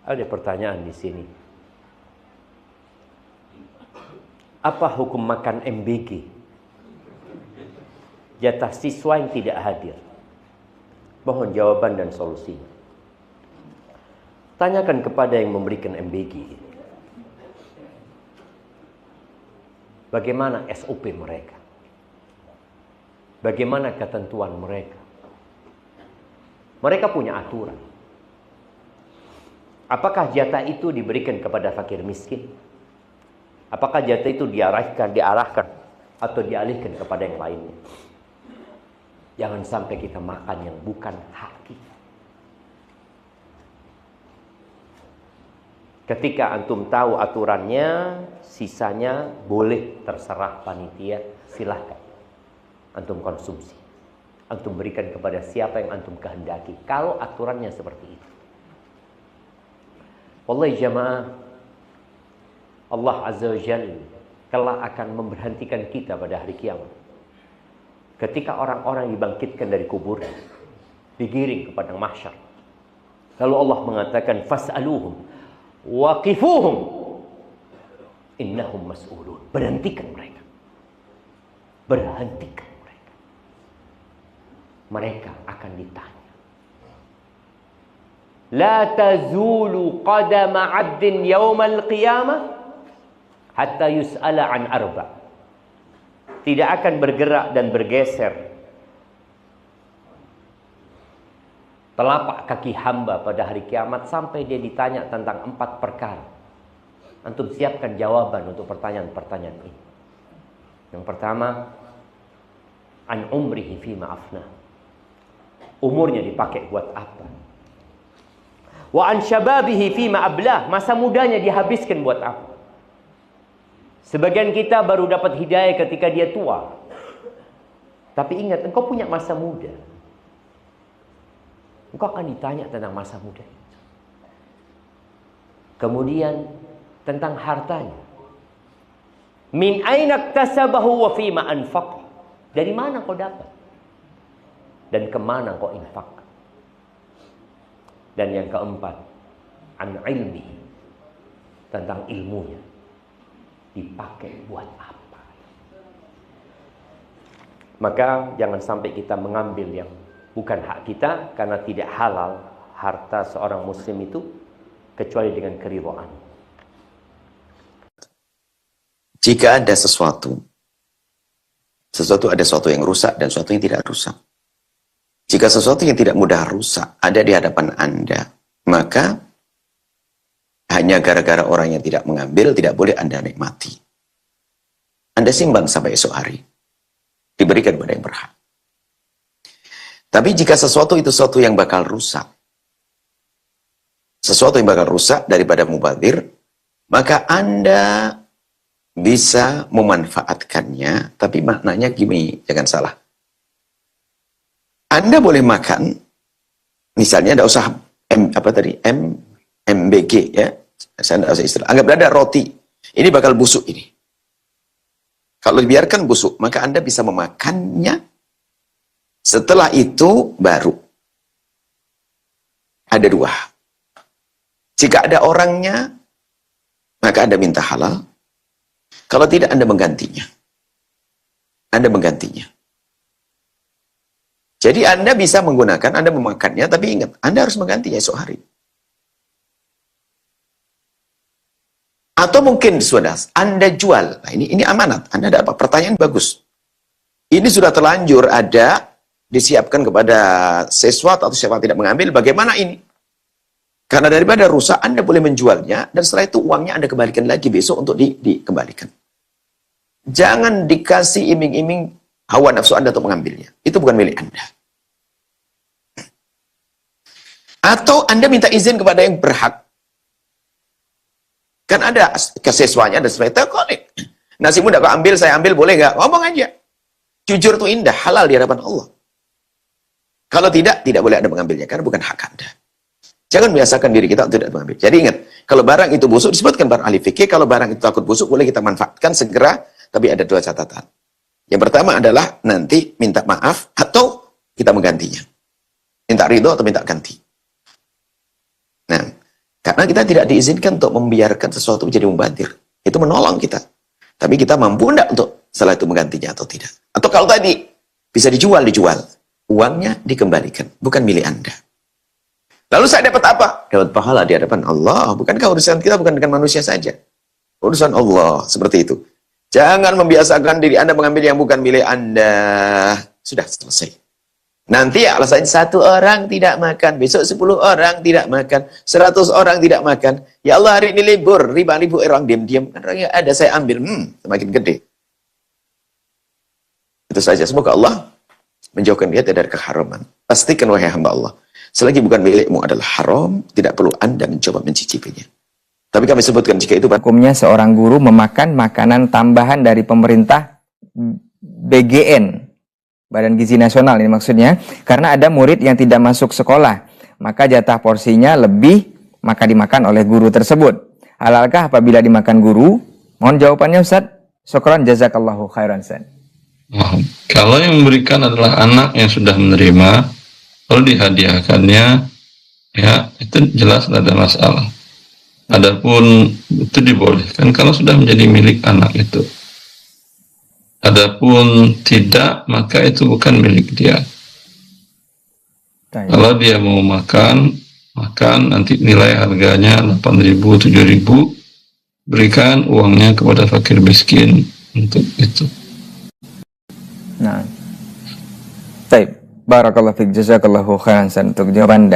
Ada pertanyaan di sini. Apa hukum makan MBG? Jatah siswa yang tidak hadir. Mohon jawaban dan solusinya. Tanyakan kepada yang memberikan MBG. Bagaimana SOP mereka? Bagaimana ketentuan mereka? Mereka punya aturan. Apakah jatah itu diberikan kepada fakir miskin? Apakah jatah itu diarahkan atau dialihkan kepada yang lainnya? Jangan sampai kita makan yang bukan hak kita. Ketika antum tahu aturannya, sisanya boleh terserah panitia, silahkan antum konsumsi. Antum berikan kepada siapa yang antum kehendaki. Kalau aturannya seperti itu. Wallahi jamaah, Allah Azza wa Jalla kelak akan memberhentikan kita pada hari kiamat. Ketika orang-orang dibangkitkan dari kubur, digiring ke padang mahsyar. Lalu Allah mengatakan, fas'aluhum waqifuhum innahum mas'ulun. Berhentikan mereka. Berhentikan mereka. Mereka akan ditanya. La tazulu qadama 'abdin yawmal qiyamah hatta yus'ala an arba. Tidak akan bergerak dan bergeser telapak kaki hamba pada hari kiamat sampai dia ditanya tentang 4 perkara. Antum siapkan jawaban untuk pertanyaan-pertanyaan ini. Yang pertama, an umrihi fima afna. Umurnya dipakai buat apa? Wa an syababihi fima ablah. Masa mudanya dihabiskan buat apa? Sebagian kita baru dapat hidayah ketika dia tua. Tapi ingat, engkau punya masa muda. Engkau akan ditanya tentang masa muda. Kemudian tentang hartanya. Min aina iktasabahu wa fima anfaq. Dari mana kau dapat? Dan kemana kau infak? Dan yang keempat, an ilmi. Tentang ilmunya. Dipakai buat apa? Maka jangan sampai kita mengambil yang bukan hak kita, karena tidak halal harta seorang muslim itu kecuali dengan keridhaan. Jika ada sesuatu ada sesuatu yang rusak dan sesuatu yang tidak rusak. Jika sesuatu yang tidak mudah rusak ada di hadapan Anda, maka hanya gara-gara orang yang tidak mengambil, tidak boleh Anda nikmati. Anda simpan sampai esok hari. Diberikan kepada yang berhak. Tapi jika sesuatu itu sesuatu yang bakal rusak, sesuatu yang bakal rusak daripada mubadzir, maka Anda bisa memanfaatkannya, tapi maknanya gini, jangan salah. Anda boleh makan, misalnya ada usaha MBG ya, saya tidak usah istilah. Anggap ada roti, ini bakal busuk ini. Kalau dibiarkan busuk, maka Anda bisa memakannya. Setelah itu baru ada 2. Jika ada orangnya, maka Anda minta halal. Kalau tidak, Anda menggantinya. Anda menggantinya. Jadi Anda bisa menggunakan, Anda memakannya, tapi ingat, Anda harus menggantinya esok hari. Atau mungkin sudah Anda jual. Nah, ini amanat. Anda dapat pertanyaan bagus. Ini sudah terlanjur ada disiapkan kepada siswa atau siapa tidak mengambil. Bagaimana ini? Karena daripada rusak, Anda boleh menjualnya dan setelah itu uangnya Anda kembalikan lagi besok untuk dikembalikan. Jangan dikasih iming-iming hawa nafsu Anda untuk mengambilnya. Itu bukan milik Anda. Atau Anda minta izin kepada yang berhak. Kan ada kesiswanya, ada sebagai kolik. Nasi muda kau ambil, saya ambil, boleh nggak? Ngomong aja. Jujur itu indah, halal di hadapan Allah. Kalau tidak, tidak boleh Anda mengambilnya, karena bukan hak Anda. Jangan biasakan diri kita untuk tidak mengambil. Jadi ingat, kalau barang itu busuk, disebutkan para ahli fikih, kalau barang itu takut busuk, boleh kita manfaatkan segera, tapi ada 2 catatan. Yang pertama adalah nanti minta maaf atau kita menggantinya. Minta ridho atau minta ganti. Nah, Karena kita tidak diizinkan untuk membiarkan sesuatu menjadi mubazir. Itu menolong kita. Tapi kita mampu enggak untuk setelah itu menggantinya atau tidak. Atau kalau tadi bisa dijual. Uangnya dikembalikan, bukan milik Anda. Lalu saya dapat apa? Dapat pahala di hadapan Allah. Bukankah urusan kita bukan dengan manusia saja? Urusan Allah, seperti itu. Jangan membiasakan diri Anda mengambil yang bukan milik Anda. Sudah selesai. Nanti alasannya 1 orang tidak makan, besok 10 orang tidak makan, 100 orang tidak makan. Ya Allah, hari ini libur, ribu orang diam-diam. Kan orangnya ada, saya ambil, semakin gede. Itu saja. Semoga Allah menjauhkan dia dari keharaman. Pastikan wahai hamba Allah, selagi bukan milikmu adalah haram, tidak perlu Anda mencoba mencicipinya. Tapi kami sebutkan jika itu hukumnya seorang guru memakan makanan tambahan dari pemerintah BGN, Badan Gizi Nasional ini maksudnya, karena ada murid yang tidak masuk sekolah, maka jatah porsinya lebih, maka dimakan oleh guru tersebut. Halalkah apabila dimakan guru? Mohon jawabannya Ustaz. Syukran jazakallahu khairan. Kalau yang memberikan adalah anak yang sudah menerima, lalu dihadiahkannya, ya itu jelas tidak ada masalah. Adapun itu dibolehkan kalau sudah menjadi milik anak itu. Adapun tidak, maka itu bukan milik dia. Kalau dia mau makan, nanti nilai harganya 8.000, 7.000, berikan uangnya kepada fakir miskin untuk itu. Nah, baik. Barakallahu fiik, jazakallahu khairan untuk jawaban